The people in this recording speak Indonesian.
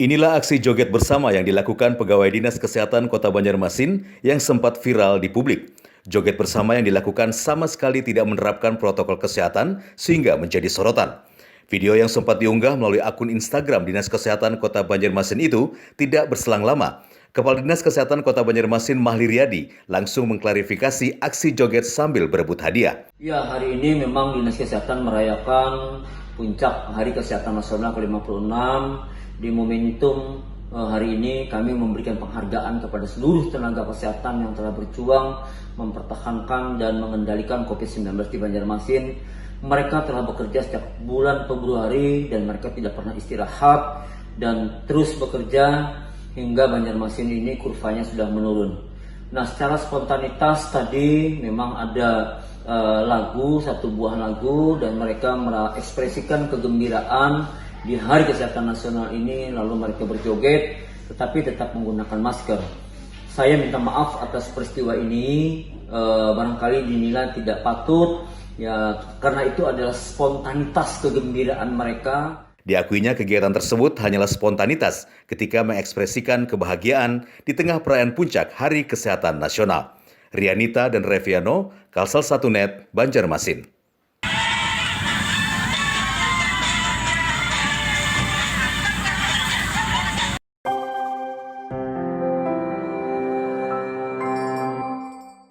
Inilah aksi joget bersama yang dilakukan pegawai Dinas Kesehatan Kota Banjarmasin yang sempat viral di publik. Joget bersama yang dilakukan sama sekali tidak menerapkan protokol kesehatan sehingga menjadi sorotan. Video yang sempat diunggah melalui akun Instagram Dinas Kesehatan Kota Banjarmasin itu tidak berselang lama. Kepala Dinas Kesehatan Kota Banjarmasin Mahli Riyadi langsung mengklarifikasi aksi joget sambil berebut hadiah. Ya, hari ini memang Dinas Kesehatan merayakan puncak Hari Kesehatan Nasional ke-56. Di momentum hari ini kami memberikan penghargaan kepada seluruh tenaga kesehatan yang telah berjuang mempertahankan dan mengendalikan COVID-19 di Banjarmasin. Mereka telah bekerja sejak bulan Februari dan mereka tidak pernah istirahat dan terus bekerja hingga Banjarmasin ini kurvanya sudah menurun. Nah, secara spontanitas tadi memang ada satu buah lagu dan mereka mengekspresikan kegembiraan di Hari Kesehatan Nasional ini, lalu mereka berjoget tetapi tetap menggunakan masker. Saya minta maaf atas peristiwa ini, barangkali dinilai tidak patut ya, karena itu adalah spontanitas kegembiraan mereka. Diakuinya kegiatan tersebut hanyalah spontanitas ketika mengekspresikan kebahagiaan di tengah perayaan puncak Hari Kesehatan Nasional. Rianita dan Reviano, Kalsel 1 Net, Banjarmasin.